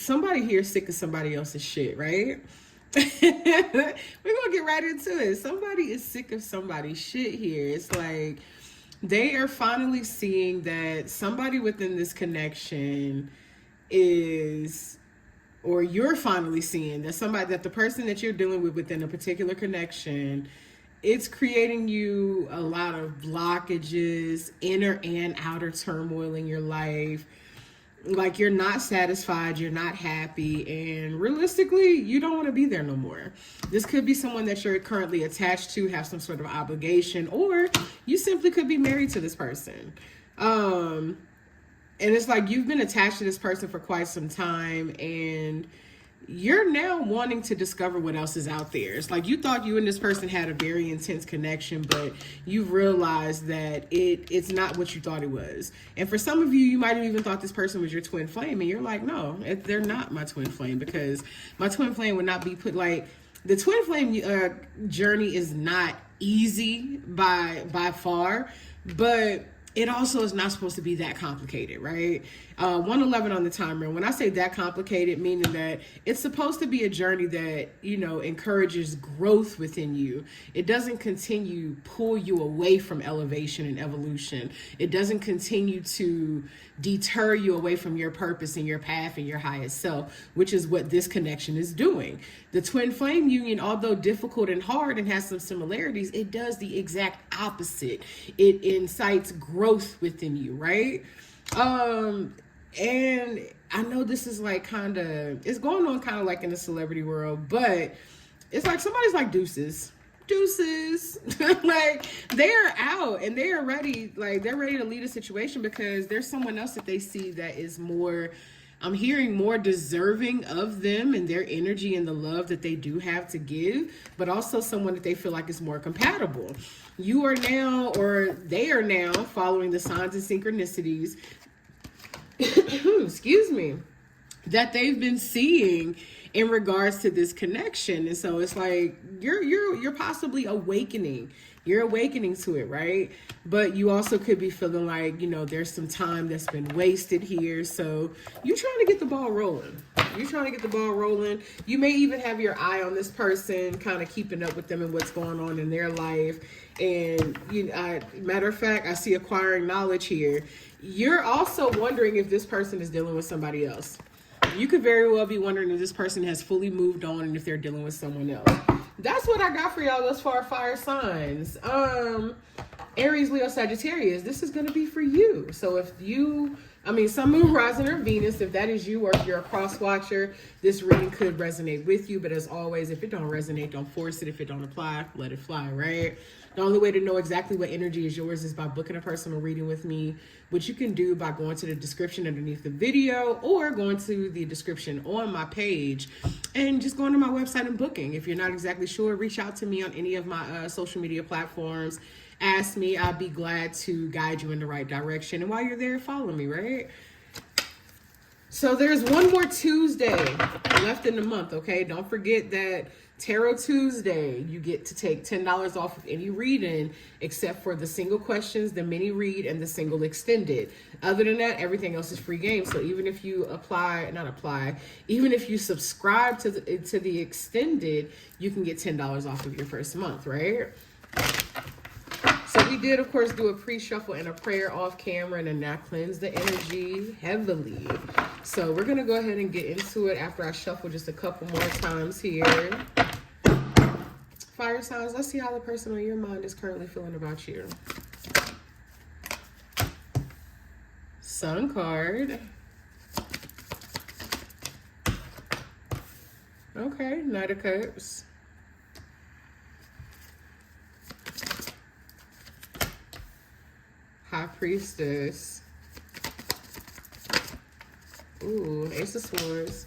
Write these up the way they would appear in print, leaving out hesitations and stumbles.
somebody here is sick of somebody else's shit, right? We're gonna get right into it. Somebody is sick of somebody's shit here. It's like they are finally seeing that somebody within this connection is, or you're finally seeing that the person that you're dealing with within a particular connection, it's creating you a lot of blockages, inner and outer turmoil in your life. Like, you're not satisfied, you're not happy, and realistically, you don't want to be there no more. This could be someone that you're currently attached to, have some sort of obligation, or you simply could be married to this person. And it's like you've been attached to this person for quite some time, and you're now wanting to discover what else is out there. It's like you thought you and this person had a very intense connection, but you've realized that it's not what you thought it was. And for some of you, you might have even thought this person was your twin flame, and you're like, no, they're not my twin flame, because my twin flame would not be put, like, the twin flame journey is not easy by far, but it also is not supposed to be that complicated, right? 111 on the timer. When I say that complicated, meaning that it's supposed to be a journey that, encourages growth within you. It doesn't continue pull you away from elevation and evolution. It doesn't continue to deter you away from your purpose and your path and your highest self, which is what this connection is doing. The twin flame union, although difficult and hard and has some similarities, it does the exact opposite. It incites growth within you, right? And I know this is like it's going on kind of like in the celebrity world, but it's like somebody's like deuces. Like, they're out and they're ready, like they're ready to lead a situation because there's someone else that they see that is more, I'm hearing, more deserving of them and their energy and the love that they do have to give, but also someone that they feel like is more compatible. You are now, or they are now, following the signs and synchronicities excuse me, that they've been seeing in regards to this connection. And so it's like you're possibly awakening. You're awakening to it, right? But you also could be feeling like, there's some time that's been wasted here. So you're trying to get the ball rolling. You may even have your eye on this person, kind of keeping up with them and what's going on in their life. And matter of fact, I see acquiring knowledge here. You're also wondering if this person is dealing with somebody else. You could very well be wondering if this person has fully moved on and if they're dealing with someone else. That's what I got for y'all thus far, fire signs. Aries, Leo, Sagittarius, this is going to be for you. So if you, Sun, Moon, Rising, or Venus, if that is you, or if you're a cross watcher, this reading could resonate with you. But as always, if it don't resonate, don't force it. If it don't apply, let it fly, right? The only way to know exactly what energy is yours is by booking a personal reading with me, which you can do by going to the description underneath the video or going to the description on my page and just going to my website and booking. If you're not exactly sure, reach out to me on any of my social media platforms. Ask me. I'll be glad to guide you in the right direction. And while you're there, follow me, right? So there's one more Tuesday left in the month, okay? Don't forget that Tarot Tuesday, you get to take $10 off of any reading except for the single questions, the mini read, and the single extended. Other than that, everything else is free game. So even if you even if you subscribe to the extended, you can get $10 off of your first month, right? So we did, of course, do a pre-shuffle and a prayer off camera, and then that cleansed the energy heavily. So we're going to go ahead and get into it after I shuffle just a couple more times here. Fire signs, let's see how the person on your mind is currently feeling about you. Sun card. Okay, Knight of Cups. High Priestess. Ooh, Ace of Swords.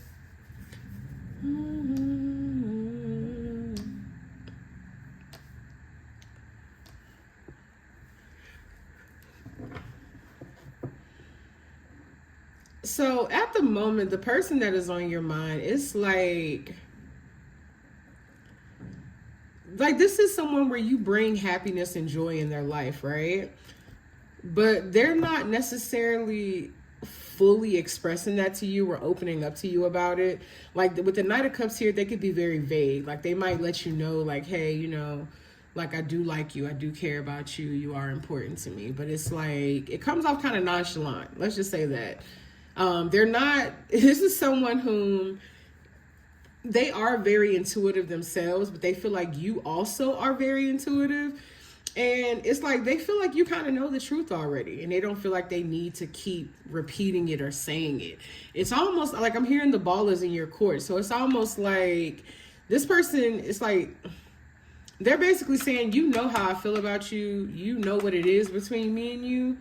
So at the moment, the person that is on your mind, it's like this is someone where you bring happiness and joy in their life, right? But they're not necessarily fully expressing that to you or opening up to you about it. Like with the Knight of Cups here, they could be very vague. Like they might let you know, like, hey, you know, like I do like you, I do care about you, you are important to me. But it's like, it comes off kind of nonchalant. Let's just say that. They're not, this is someone whom they are very intuitive themselves, but they feel like you also are very intuitive. And it's like they feel like you kind of know the truth already, and they don't feel like they need to keep repeating it or saying it. It's almost like I'm hearing the ball is in your court. So it's almost like this person, it's like they're basically saying, you know how I feel about you. You know what it is between me and you.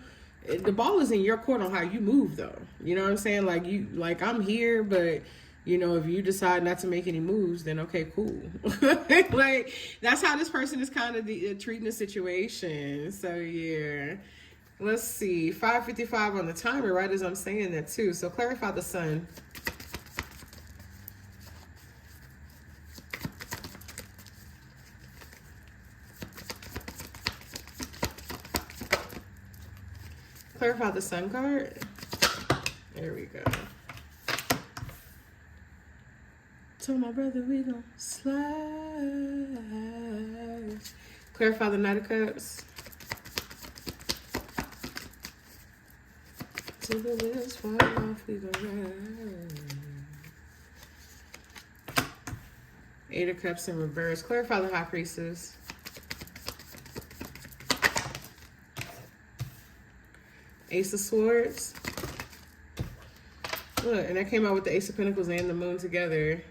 The ball is in your court on how you move, though. You know what I'm saying? Like you, like I'm here, but you know, if you decide not to make any moves, then okay, cool. Like, that's how this person is kind of treating the situation. So, yeah. Let's see. 5:55 on the timer, right as I'm saying that, too. So, clarify the sun. Clarify the sun card. There we go. Told my brother we gon' slide. Clarify the Knight of Cups. Till the wheels fall off, we gon' ride. Eight of Cups in reverse. Clarify the High Priestess. Ace of Swords. Look, and that came out with the Ace of Pentacles and the Moon together.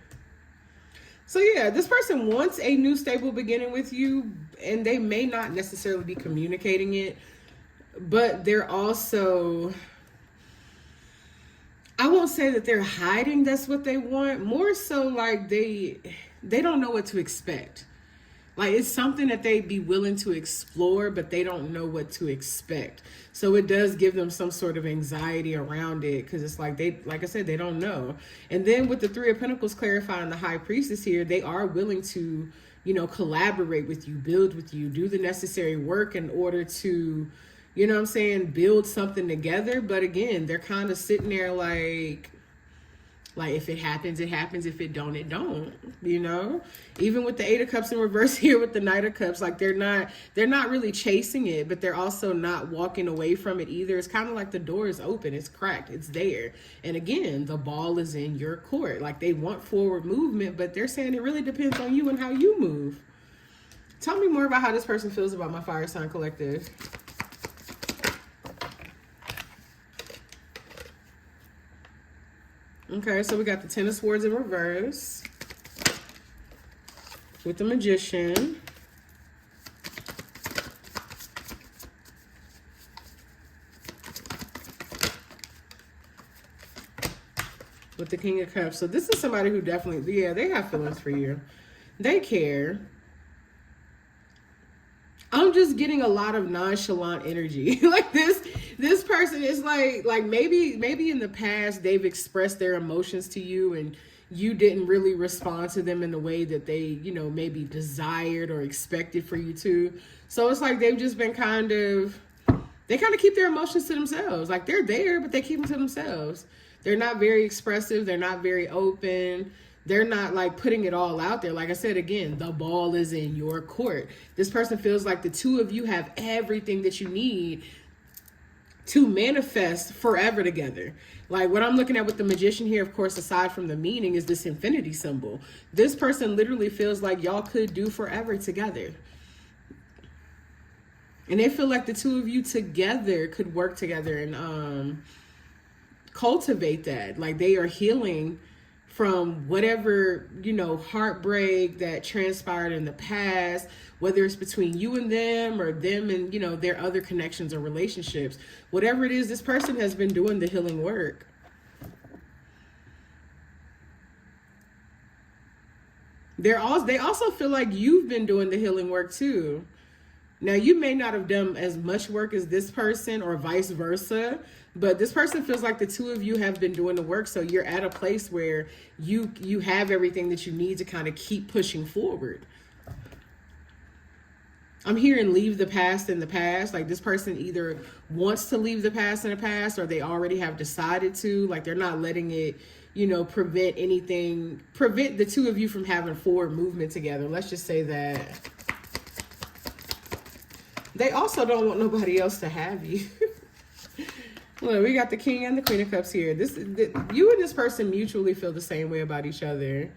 So yeah, this person wants a new stable beginning with you, and they may not necessarily be communicating it, but they're also, I won't say that they're hiding that's what they want, more so like they don't know what to expect. Like it's something that they'd be willing to explore, but they don't know what to expect. So it does give them some sort of anxiety around it, because it's like they, like I said, they don't know. And then with the Three of Pentacles clarifying the High Priestess here, they are willing to, you know, collaborate with you, build with you, do the necessary work in order to, you know what I'm saying, build something together. But again, they're kind of sitting there like if it happens, it happens. If it don't, it don't, you know? Even with the Eight of Cups in reverse here with the Knight of Cups, like they're not really chasing it, but they're also not walking away from it either. It's kind of like the door is open, it's cracked, it's there. And again, the ball is in your court. Like they want forward movement, but they're saying it really depends on you and how you move. Tell me more about how this person feels about my fire sign collective. Okay, so we got the Ten of Swords in reverse with the Magician. With the King of Cups. So this is somebody who definitely, yeah, they have feelings for you. They care. I'm just getting a lot of nonchalant energy. Like this person is like maybe in the past they've expressed their emotions to you and you didn't really respond to them in the way that they, you know, maybe desired or expected for you to. So it's like they've just been they kind of keep their emotions to themselves. Like they're there, but they keep them to themselves. They're not very expressive. They're not very open. They're not like putting it all out there. Like I said, again, the ball is in your court. This person feels like the two of you have everything that you need to manifest forever together. Like what I'm looking at with the Magician here, of course, aside from the meaning, is this infinity symbol. This person literally feels like y'all could do forever together. And they feel like the two of you together could work together and cultivate that. Like they are healing from whatever, you know, heartbreak that transpired in the past, whether it's between you and them or them and, you know, their other connections or relationships. Whatever it is, this person has been doing the healing work. They also feel like you've been doing the healing work too. Now, you may not have done as much work as this person or vice versa, but this person feels like the two of you have been doing the work. So you're at a place where you have everything that you need to kind of keep pushing forward. I'm hearing leave the past in the past. Like this person either wants to leave the past in the past, or they already have decided to. Like they're not letting it, prevent the two of you from having forward movement together. Let's just say that. They also don't want nobody else to have you. Look, we got the King and the Queen of Cups here. You and this person mutually feel the same way about each other.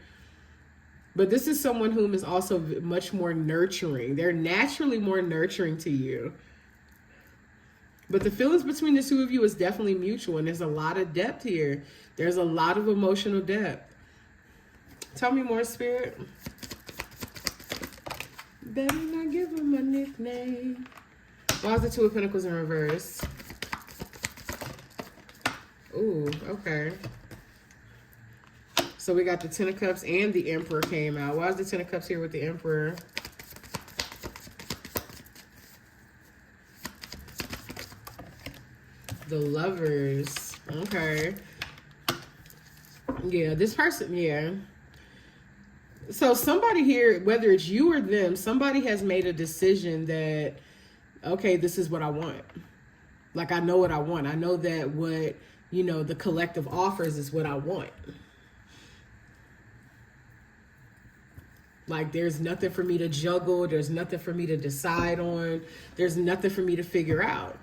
But this is someone whom is also much more nurturing. They're naturally more nurturing to you. But the feelings between the two of you is definitely mutual. And there's a lot of depth here. There's a lot of emotional depth. Tell me more, Spirit. Better not give him a nickname. Why is the Two of Pentacles in reverse? Ooh, okay. So we got the Ten of Cups and the Emperor came out. Why is the Ten of Cups here with the Emperor? The Lovers. Okay. Yeah, this person, yeah. So somebody here, whether it's you or them, somebody has made a decision that, okay, this is what I want. Like, I know what I want. I know that what, the collective offers is what I want. Like, there's nothing for me to juggle. There's nothing for me to decide on. There's nothing for me to figure out.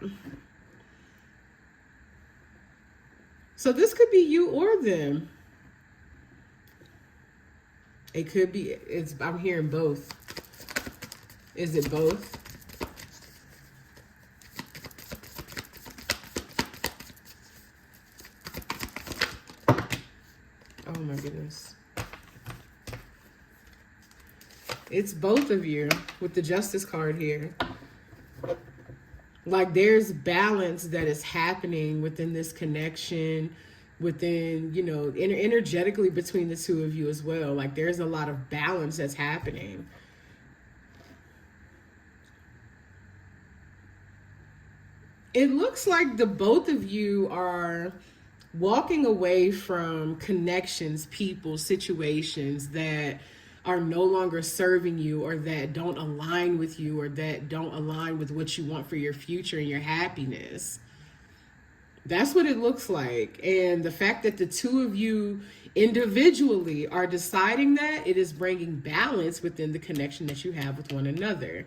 So this could be you or them. It could be, I'm hearing both. Is it both? Oh my goodness. It's both of you with the Justice card here. Like there's balance that is happening within this connection, within, energetically between the two of you as well. Like there's a lot of balance that's happening. It looks like the both of you are walking away from connections, people, situations that are no longer serving you, or that don't align with you, or that don't align with what you want for your future and your happiness. That's what it looks like. And the fact that the two of you individually are deciding that, it is bringing balance within the connection that you have with one another.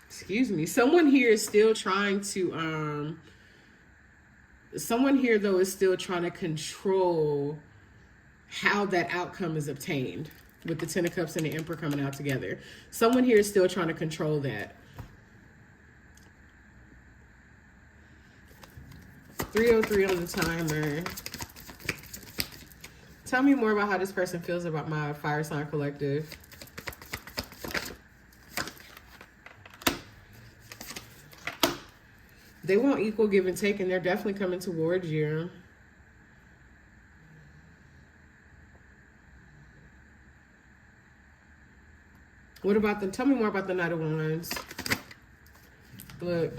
Excuse me. Someone here is still trying to, someone here though is still trying to control how that outcome is obtained, with the Ten of Cups and the Emperor coming out together. Someone here is still trying to control that. 3:03 on the timer. Tell me more about how this person feels about my fire sign collective. They want equal give and take, and they're definitely coming towards you. What about them? Tell me more about the Knight of Wands. Look.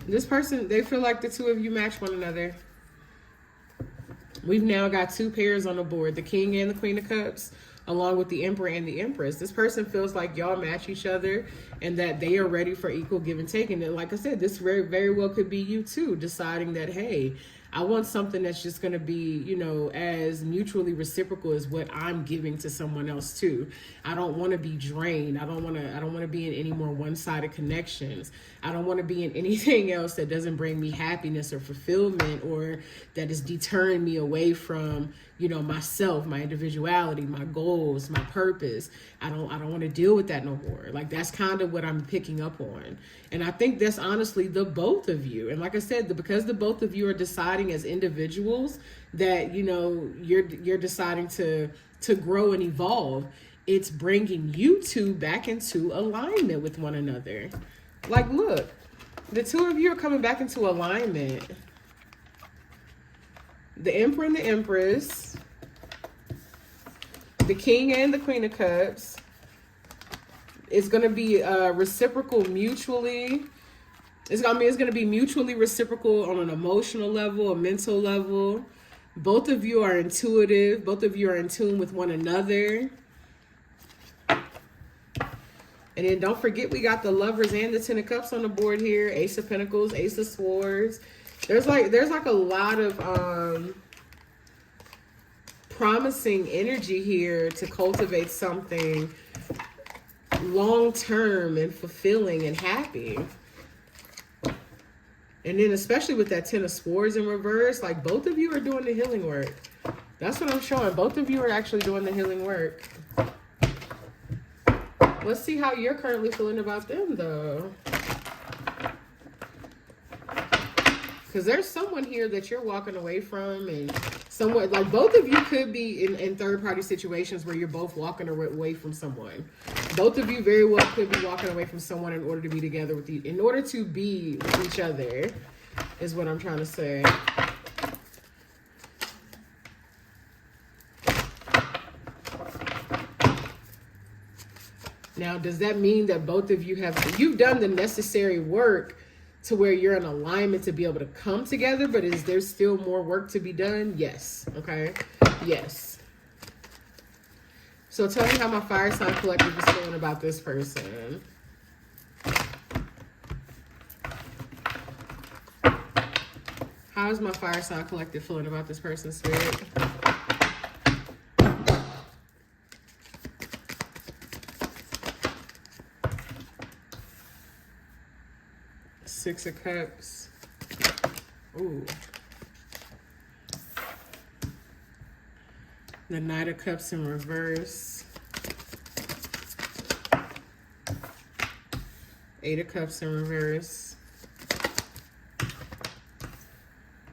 This person, they feel like the two of you match one another. We've now got two pairs on the board, the King and the Queen of Cups, along with the Emperor and the Empress. This person feels like y'all match each other and that they are ready for equal give and take. And then, like I said, this very, very well could be you too, deciding that, hey, I want something that's just going to be, as mutually reciprocal as what I'm giving to someone else too. I don't want to be drained. I don't want to be in any more one-sided connections. I don't want to be in anything else that doesn't bring me happiness or fulfillment, or that is deterring me away from, myself, my individuality, my goals, my purpose. I don't want to deal with that no more. Like, that's kind of what I'm picking up on. And I think that's honestly the both of you. And like I said, because the both of you are deciding as individuals that, you're deciding to grow and evolve, it's bringing you two back into alignment with one another. Like, look, the two of you are coming back into alignment. The Emperor and the Empress, the King and the Queen of Cups. It's going to be reciprocal mutually. It's going to be mutually reciprocal on an emotional level, a mental level. Both of you are intuitive. Both of you are in tune with one another. And then don't forget, we got the Lovers and the Ten of Cups on the board here. Ace of Pentacles, Ace of Swords. There's like a lot of promising energy here to cultivate something long-term and fulfilling and happy. And then especially with that Ten of Swords in reverse, like both of you are doing the healing work. That's what I'm showing. Both of you are actually doing the healing work. Let's see how you're currently feeling about them, though. Because there's someone here that you're walking away from, and someone, like both of you could be in third-party situations where you're both walking away from someone. Both of you very well could be walking away from someone in order to be together with you, in order to be with each other, is what I'm trying to say. Now, does that mean that both of you you've done the necessary work to where you're in alignment to be able to come together, but is there still more work to be done? Yes. Okay. Yes. So tell me how my fire sign collective is feeling about this person. How is my fire sign collective feeling about this person, Spirit? Six of Cups. Ooh. The Knight of Cups in reverse. Eight of Cups in reverse.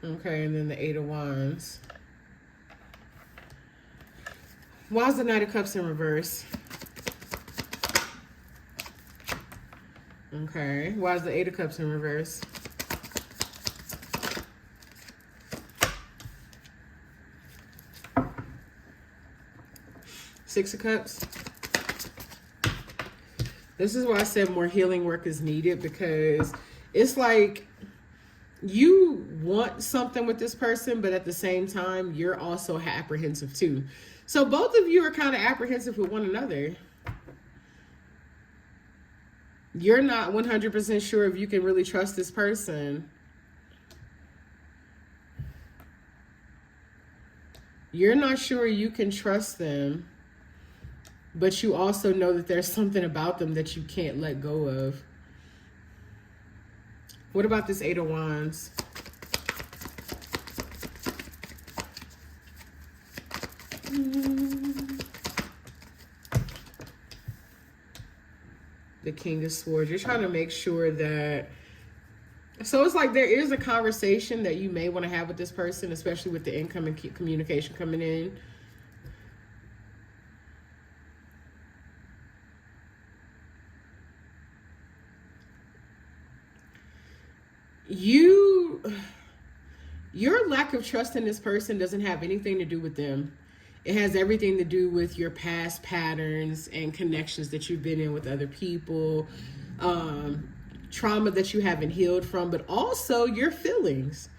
Okay, and then the Eight of Wands. Why is the Knight of Cups in reverse? Okay, why is the Eight of Cups in reverse? Six of Cups. This is why I said more healing work is needed, because it's like you want something with this person, but at the same time, you're also apprehensive too. So both of you are kind of apprehensive with one another. You're not 100% sure if you can really trust this person. You're not sure you can trust them, but you also know that there's something about them that you can't let go of. What about this Eight of Wands? The King of Swords. You're trying to make sure that... So it's like there is a conversation that you may want to have with this person, especially with the incoming communication coming in. Your lack of trust in this person doesn't have anything to do with them. It has everything to do with your past patterns and connections that you've been in with other people, trauma that you haven't healed from, but also your feelings.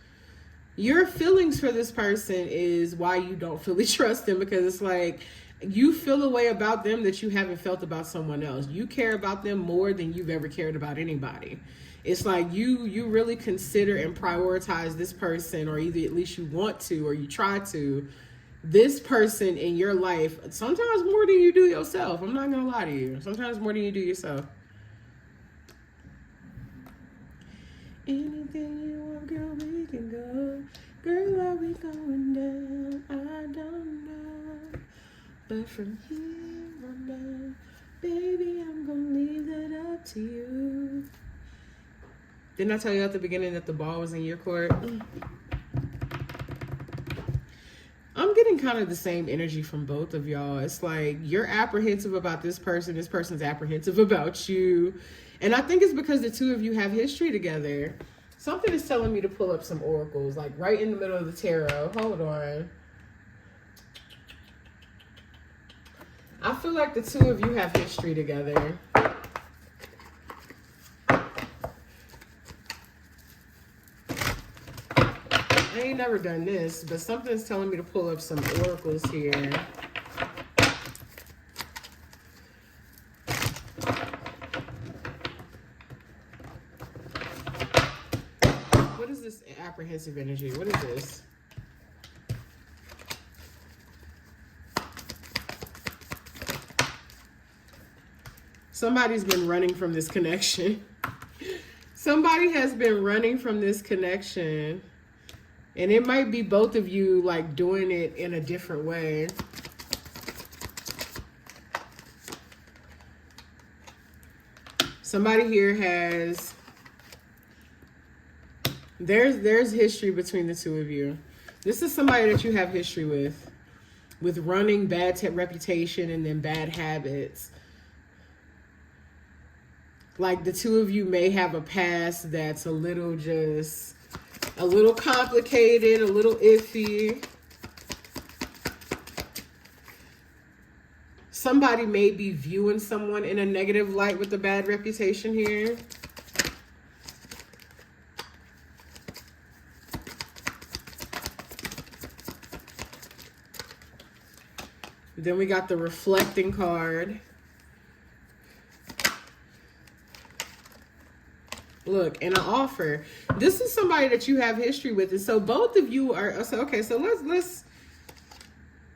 Your feelings for this person is why you don't fully trust them, because it's like you feel a way about them that you haven't felt about someone else. You care about them more than you've ever cared about anybody. It's like you really consider and prioritize this person, or either at least you want to, or you try to, this person in your life, sometimes more than you do yourself. I'm not gonna lie to you. Sometimes more than you do yourself. Anything you want, girl, we can go. Girl, are we going down? I don't know. But from here on down, baby, I'm gonna leave that up to you. Didn't I tell you at the beginning that the ball was in your court? I'm getting kind of the same energy from both of y'all. It's like you're apprehensive about this person's apprehensive about you. And I think it's because the two of you have history together. Something is telling me to pull up some oracles, like right in the middle of the tarot. Hold on. I feel like the two of you have history together. I ain't never done this, but something's telling me to pull up some oracles here. What is this apprehensive energy? What is this? Somebody's been running from this connection. Somebody has been running from this connection. And it might be both of you like doing it in a different way. Somebody here has, there's history between the two of you. This is somebody that you have history with running, bad reputation, and then bad habits. Like the two of you may have a past that's a little complicated, a little iffy. Somebody may be viewing someone in a negative light with a bad reputation here. Then we got the reflecting card. Look, and an offer. This is somebody that you have history with. And so both of you are, so okay, so let's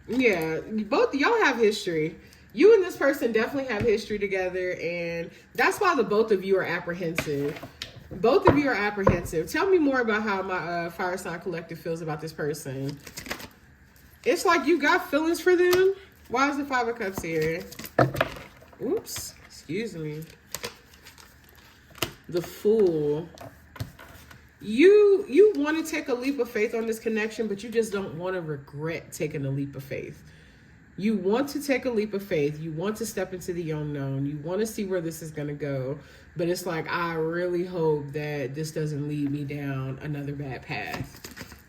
yeah, both y'all have history. You and this person definitely have history together, and that's why the both of you are apprehensive. Both of you are apprehensive. Tell me more about how my Fire Sign Collective feels about this person. It's like you got feelings for them. Why is the Five of Cups here? Oops, excuse me. The Fool. You want to take a leap of faith on this connection, but you just don't want to regret taking a leap of faith. You want to take a leap of faith. You want to step into the unknown. You want to see where this is going to go. But it's like, I really hope that this doesn't lead me down another bad path.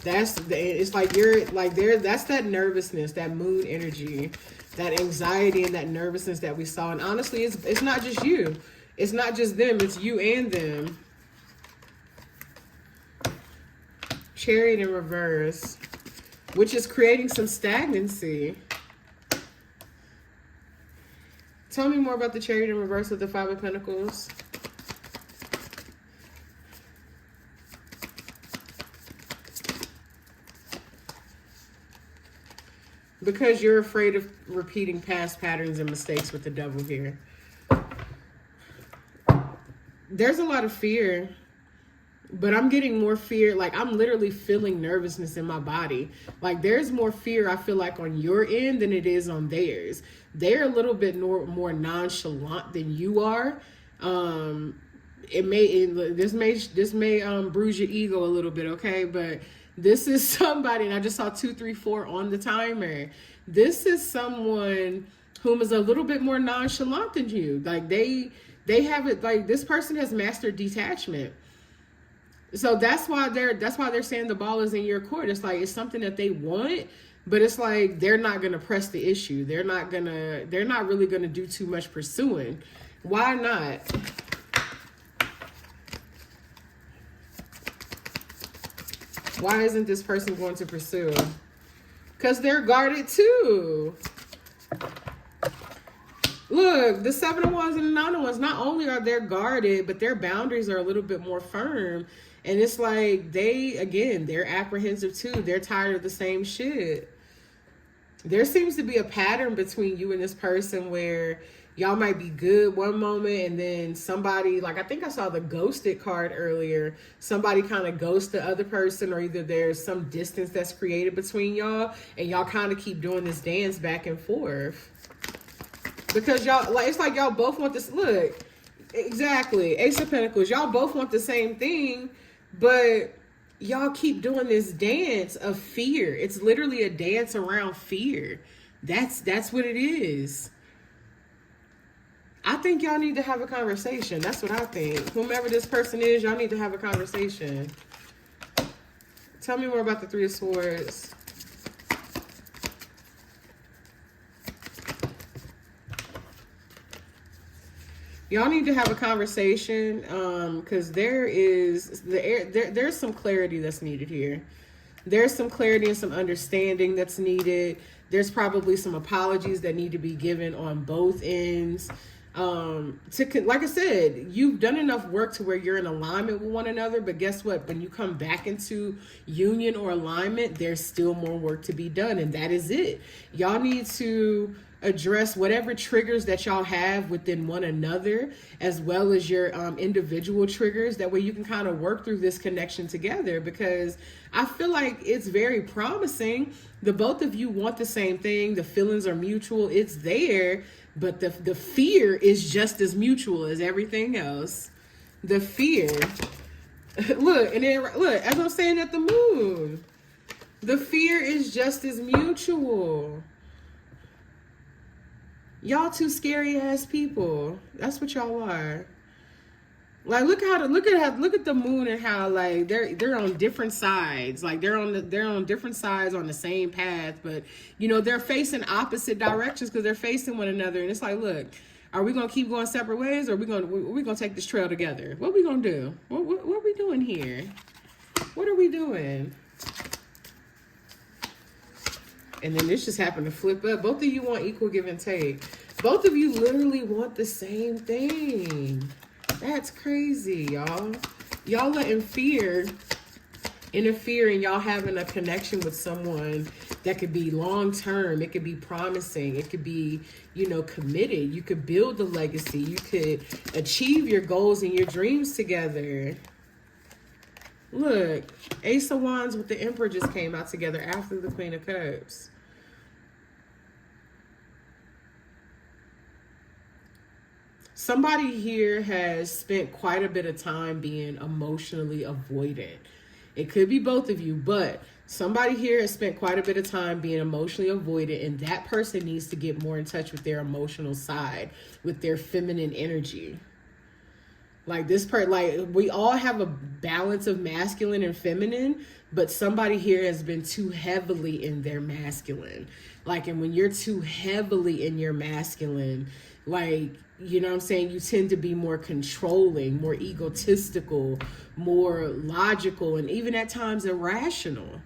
It's like you're like there. That's that nervousness, that mood energy, that anxiety and that nervousness that we saw. And honestly, it's not just you. It's not just them, it's you and them. Chariot in reverse, which is creating some stagnancy. Tell me more about the Chariot in reverse with the Five of Pentacles. Because you're afraid of repeating past patterns and mistakes with the Devil here. There's a lot of fear, but I'm getting more fear. Like, I'm literally feeling nervousness in my body. Like, there's more fear, I feel like, on your end than it is on theirs. They're a little bit more nonchalant than you are. This may bruise your ego a little bit, okay? But this is somebody, and I just saw 2, 3, 4 on the timer. This is someone whom is a little bit more nonchalant than you. Like, they have it, like, this person has mastered detachment. So that's why they're saying the ball is in your court. It's like, it's something that they want, but it's like, they're not going to press the issue. They're not really going to do too much pursuing. Why not? Why isn't this person going to pursue? Because they're guarded too. Look, the Seven of Wands and the Nine of Wands, not only are they guarded, but their boundaries are a little bit more firm. And it's like they're apprehensive too. They're tired of the same shit. There seems to be a pattern between you and this person where y'all might be good one moment, and then somebody, like, I think I saw the ghosted card earlier. Somebody kind of ghosts the other person, or either there's some distance that's created between y'all, and y'all kind of keep doing this dance back and forth. Because y'all, like, it's like y'all both want this. Look, exactly. Ace of Pentacles. Y'all both want the same thing, but y'all keep doing this dance of fear. It's literally a dance around fear. That's what it is. I think y'all need to have a conversation. That's what I think. Whomever this person is, y'all need to have a conversation. Tell me more about the Three of Swords. Y'all need to have a conversation because there's some clarity that's needed here. There's some clarity and some understanding that's needed. There's probably some apologies that need to be given on both ends. Like I said, you've done enough work to where you're in alignment with one another, but guess what? When you come back into union or alignment, there's still more work to be done, and that is it. Y'all need to address whatever triggers that y'all have within one another, as well as your individual triggers. That way you can kind of work through this connection together, because I feel like it's very promising. The both of you want the same thing. The feelings are mutual. It's there, but the fear is just as mutual as everything else. The fear. Look, and then look, as I'm saying at the moon, the fear is just as mutual. Y'all two scary ass people. That's what y'all are. Like, look at the moon and how, like, they're on different sides. Like, they're on different sides on the same path, but you know, they're facing opposite directions because they're facing one another. And it's like, look, are we gonna keep going separate ways, or are we gonna take this trail together? What we gonna do? What are we doing here? What are we doing? And then this just happened to flip up. Both of you want equal give and take. Both of you literally want the same thing. That's crazy, y'all. Y'all letting fear interfere in y'all having a connection with someone that could be long-term. It could be promising. It could be, you know, committed. You could build a legacy. You could achieve your goals and your dreams together. Look, Ace of Wands with the Emperor just came out together after the Queen of Cups. Somebody here has spent quite a bit of time being emotionally avoidant. It could be both of you, but somebody here has spent quite a bit of time being emotionally avoidant, and that person needs to get more in touch with their emotional side, with their feminine energy. Like this part, like we all have a balance of masculine and feminine, but somebody here has been too heavily in their masculine. Like, and when you're too heavily in your masculine, like, you know what I'm saying, you tend to be more controlling, more egotistical, more logical, and even at times irrational.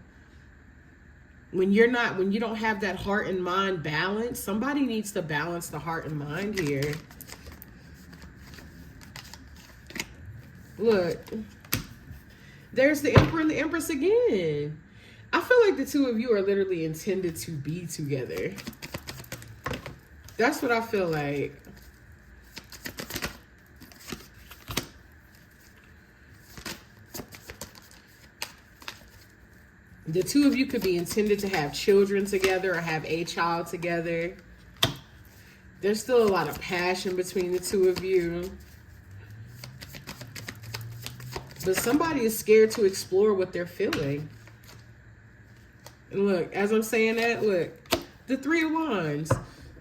When you don't have that heart and mind balance, somebody needs to balance the heart and mind here. Look, there's the Emperor and the Empress again. I feel like the two of you are literally intended to be together. That's what I feel like. The two of you could be intended to have children together or have a child together. There's still a lot of passion between the two of you. But somebody is scared to explore what they're feeling. And look, as I'm saying that, look, the Three of Wands.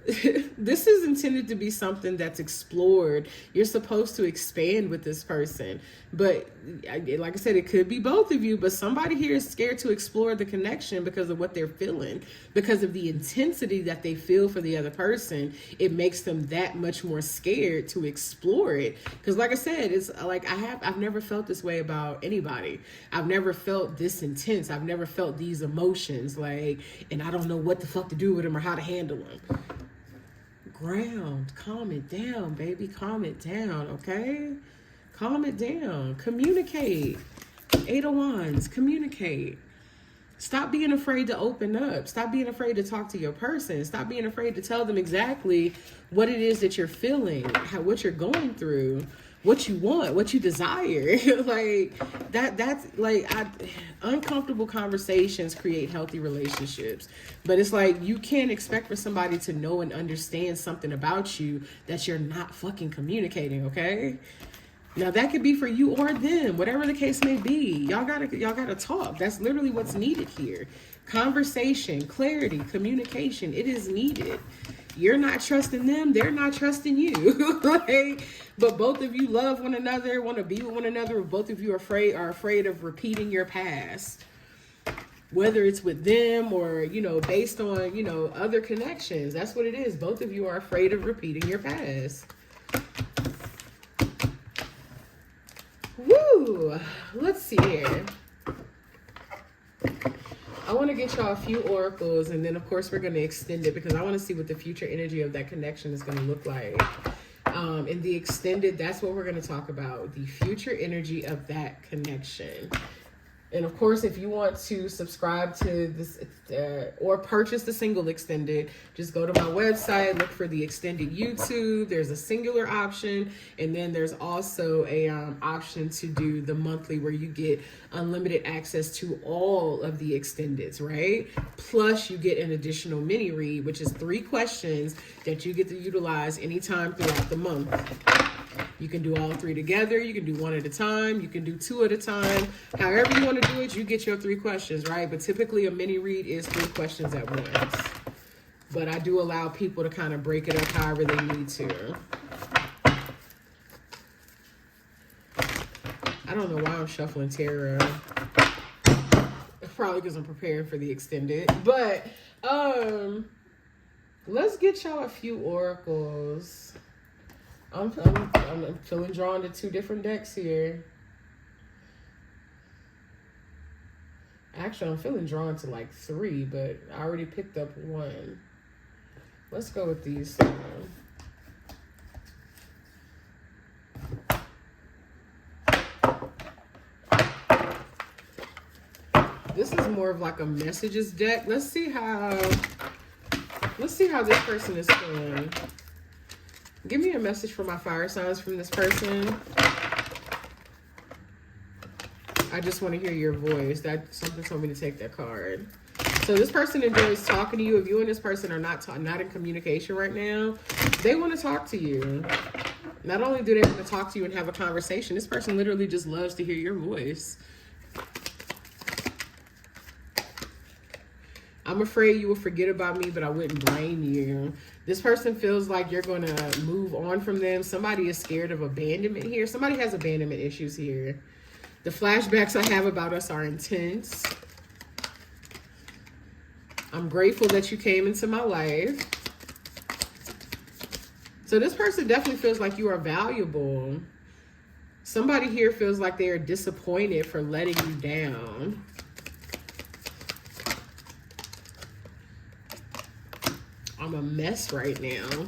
This is intended to be something that's explored. You're supposed to expand with this person. But like I said, it could be both of you, but somebody here is scared to explore the connection because of what they're feeling. Because of the intensity that they feel for the other person, it makes them that much more scared to explore it. Because like I said, it's like I've never felt this way about anybody. I've never felt this intense. I've never felt these emotions, like, and I don't know what the fuck to do with them or how to handle them. Ground, calm it down, baby, calm it down, okay? Calm it down, communicate. Eight of Wands, communicate. Stop being afraid to open up. Stop being afraid to talk to your person. Stop being afraid to tell them exactly what it is that you're feeling, what you're going through, what you want, what you desire. Like that's like uncomfortable conversations create healthy relationships. But it's like you can't expect for somebody to know and understand something about you that you're not fucking communicating, okay? Now that could be for you or them, whatever the case may be. Y'all gotta talk. That's literally what's needed here. Conversation, clarity, communication. It is needed. You're not trusting them, they're not trusting you. Like, but both of you love one another, want to be with one another. Both of you are afraid of repeating your past, whether it's with them or, you know, based on, you know, other connections. That's what it is. Both of you are afraid of repeating your past. Woo! Let's see here. I want to get y'all a few oracles, and then of course we're going to extend it because I want to see what the future energy of that connection is going to look like. In the extended, that's what we're going to talk about, the future energy of that connection. And of course, if you want to subscribe to this or purchase the single extended, just go to my website, look for the extended YouTube. There's a singular option. And then there's also a option to do the monthly where you get unlimited access to all of the extendeds, right? Plus you get an additional mini read, which is 3 questions that you get to utilize anytime throughout the month. You can do all 3 together. You can do 1 at a time. You can do 2 at a time. However you want to do it, you get your 3 questions, right? But typically a mini read is 3 questions at once. But I do allow people to kind of break it up however they need to. I don't know why I'm shuffling tarot. Probably because I'm preparing for the extended. But let's get y'all a few oracles. I'm feeling drawn to 2 different decks here. Actually, I'm feeling drawn to like 3, but I already picked up 1. Let's go with these. This is more of like a messages deck. Let's see how this person is feeling. Give me a message for my fire signs from this person. I just want to hear your voice. That something told me to take that card. So this person enjoys talking to you. If you and this person are not in communication right now, they want to talk to you. Not only do they want to talk to you and have a conversation, this person literally just loves to hear your voice. I'm afraid you will forget about me, but I wouldn't blame you. This person feels like you're going to move on from them. Somebody is scared of abandonment here. Somebody has abandonment issues here. The flashbacks I have about us are intense. I'm grateful that you came into my life. So this person definitely feels like you are valuable. Somebody here feels like they are disappointed for letting you down. I'm a mess right now.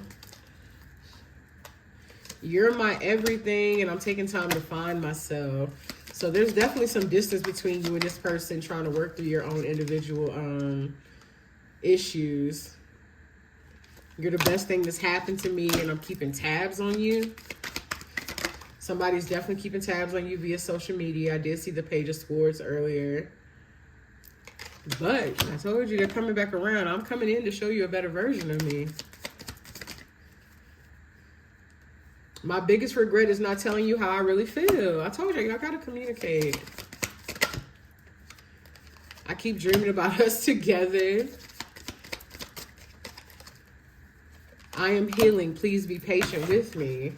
You're my everything, and I'm taking time to find myself. So there's definitely some distance between you and this person trying to work through your own individual issues. You're the best thing that's happened to me, and I'm keeping tabs on you. Somebody's definitely keeping tabs on you via social media. I did see the Page of Swords earlier. But I told you they're coming back around. I'm coming in to show you a better version of me. My biggest regret is not telling you how I really feel. I told you, I gotta communicate. I keep dreaming about us together. I am healing. Please be patient with me.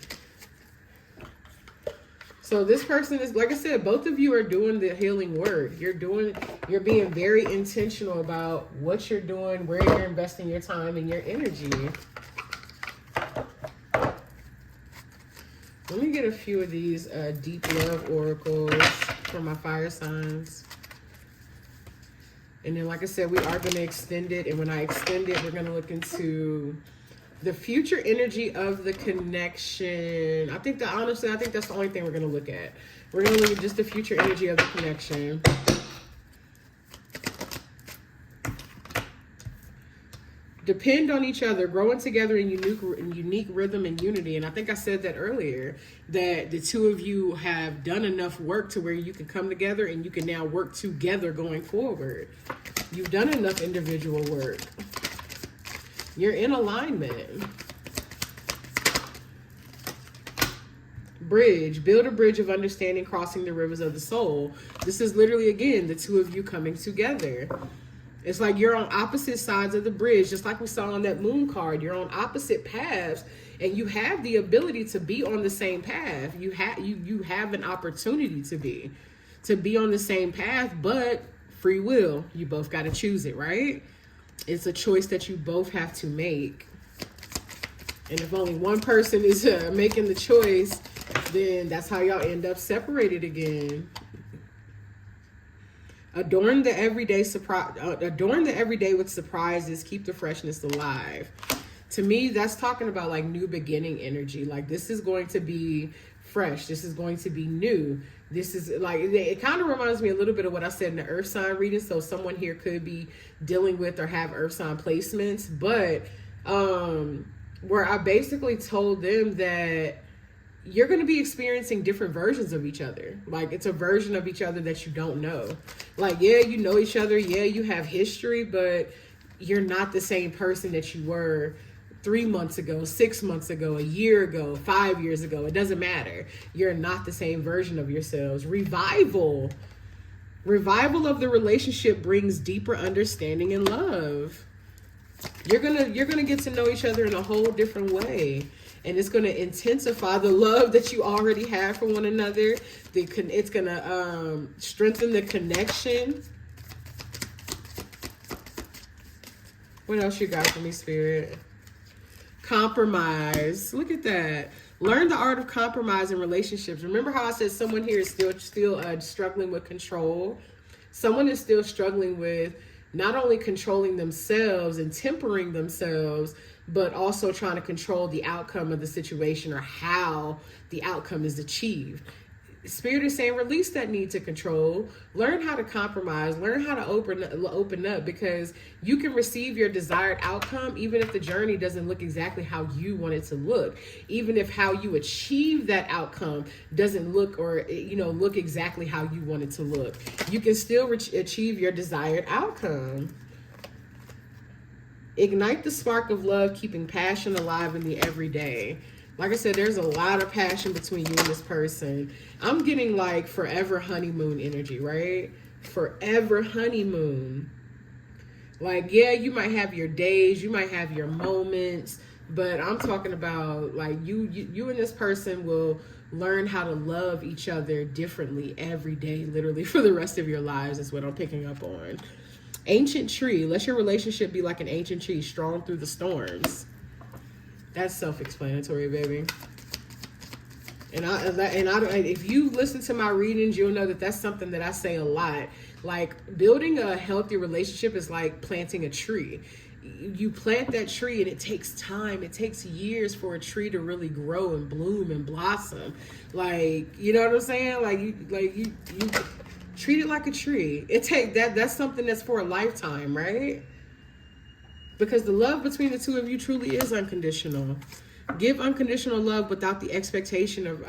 So this person is, like I said, both of you are doing the healing work. You're being very intentional about what you're doing, where you're investing your time and your energy. Let me get a few of these deep love oracles for my fire signs. And then, like I said, we are going to extend it. And when I extend it, we're going to look into the future energy of the connection. Honestly, I think that's the only thing we're going to look at. We're going to look at just the future energy of the connection. Depend on each other, growing together in unique rhythm and unity. And I think I said that earlier, that the two of you have done enough work to where you can come together and you can now work together going forward. You've done enough individual work. You're in alignment. Bridge. Build a bridge of understanding crossing the rivers of the soul. This is literally, again, the two of you coming together. It's like you're on opposite sides of the bridge, just like we saw on that moon card. You're on opposite paths, and you have the ability to be on the same path. You have an opportunity to be on the same path, but free will. You both got to choose it, right? It's a choice that you both have to make. And if only one person is making the choice, then that's how y'all end up separated again. Adorn the everyday with surprises. Keep the freshness alive. To me, that's talking about like new beginning energy. Like this is going to be fresh. This is going to be new. This is like, it kind of reminds me a little bit of what I said in the earth sign reading. So someone here could be dealing with or have earth sign placements, but where I basically told them that you're going to be experiencing different versions of each other. Like it's a version of each other that you don't know. Like, yeah, you know each other. Yeah, you have history, but you're not the same person that you were 3 months ago, 6 months ago, a year ago, 5 years ago. It doesn't matter. You're not the same version of yourselves. Revival of the relationship brings deeper understanding and love. You're gonna get to know each other in a whole different way, and it's gonna intensify the love that you already have for one another. It's gonna strengthen the connection. What else you got for me, Spirit? Compromise. Look at that. Learn the art of compromise in relationships. Remember how I said someone here is still struggling with control? Someone is still struggling with not only controlling themselves and tempering themselves, but also trying to control the outcome of the situation or how the outcome is achieved. Spirit is saying release that need to control. Learn how to compromise. Learn how to open up, because you can receive your desired outcome even if the journey doesn't look exactly how you want it to look. Even if how you achieve that outcome doesn't look look exactly how you want it to look. You can still achieve your desired outcome. Ignite the spark of love, keeping passion alive in the everyday. Like I said, there's a lot of passion between you and this person. I'm getting like forever honeymoon energy, right? Forever honeymoon. Like, yeah, you might have your days, you might have your moments, but I'm talking about like you and this person will learn how to love each other differently every day, literally for the rest of your lives is what I'm picking up on. Ancient tree. Let your relationship be like an ancient tree, strong through the storms. That's self-explanatory, baby. And if you listen to my readings, you'll know that that's something that I say a lot. Like building a healthy relationship is like planting a tree. You plant that tree and it takes time. It takes years for a tree to really grow and bloom and blossom. Like, you know what I'm saying? You treat it like a tree. That's something that's for a lifetime, right? Because the love between the two of you truly is unconditional. Give unconditional love without the expectation of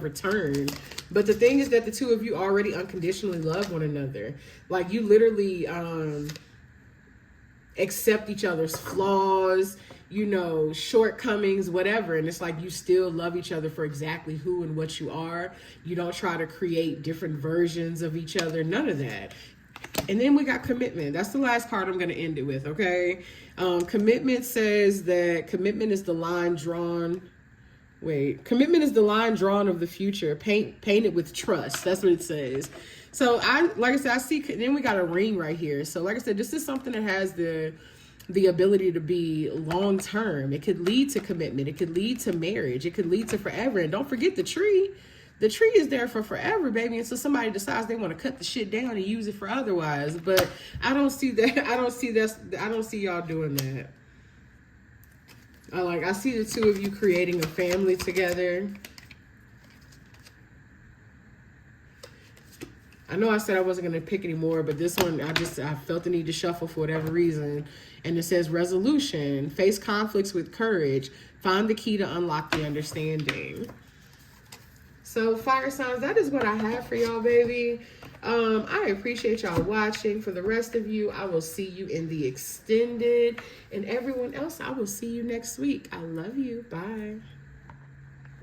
return. But the thing is that the two of you already unconditionally love one another. Like you literally accept each other's flaws, shortcomings, whatever. And it's like you still love each other for exactly who and what you are. You don't try to create different versions of each other. None of that. And then we got commitment. That's the last card I'm going to end it with, okay? Commitment says that commitment is the line drawn. Commitment is the line drawn of the future, painted with trust. That's what it says. So I see, then we got a ring right here. So like I said, this is something that has the ability to be long term. It could lead to commitment. It could lead to marriage. It could lead to forever. And don't forget the tree. The tree is there for forever, baby, until somebody decides they want to cut the shit down and use it for otherwise. But I don't see that. I don't see y'all doing that. I see the two of you creating a family together. I know I said I wasn't going to pick any more, but this one, I felt the need to shuffle for whatever reason. And it says resolution, face conflicts with courage, find the key to unlock the understanding. So fire signs, that is what I have for y'all, baby. I appreciate y'all watching. For the rest of you, I will see you in the extended. And everyone else, I will see you next week. I love you. Bye.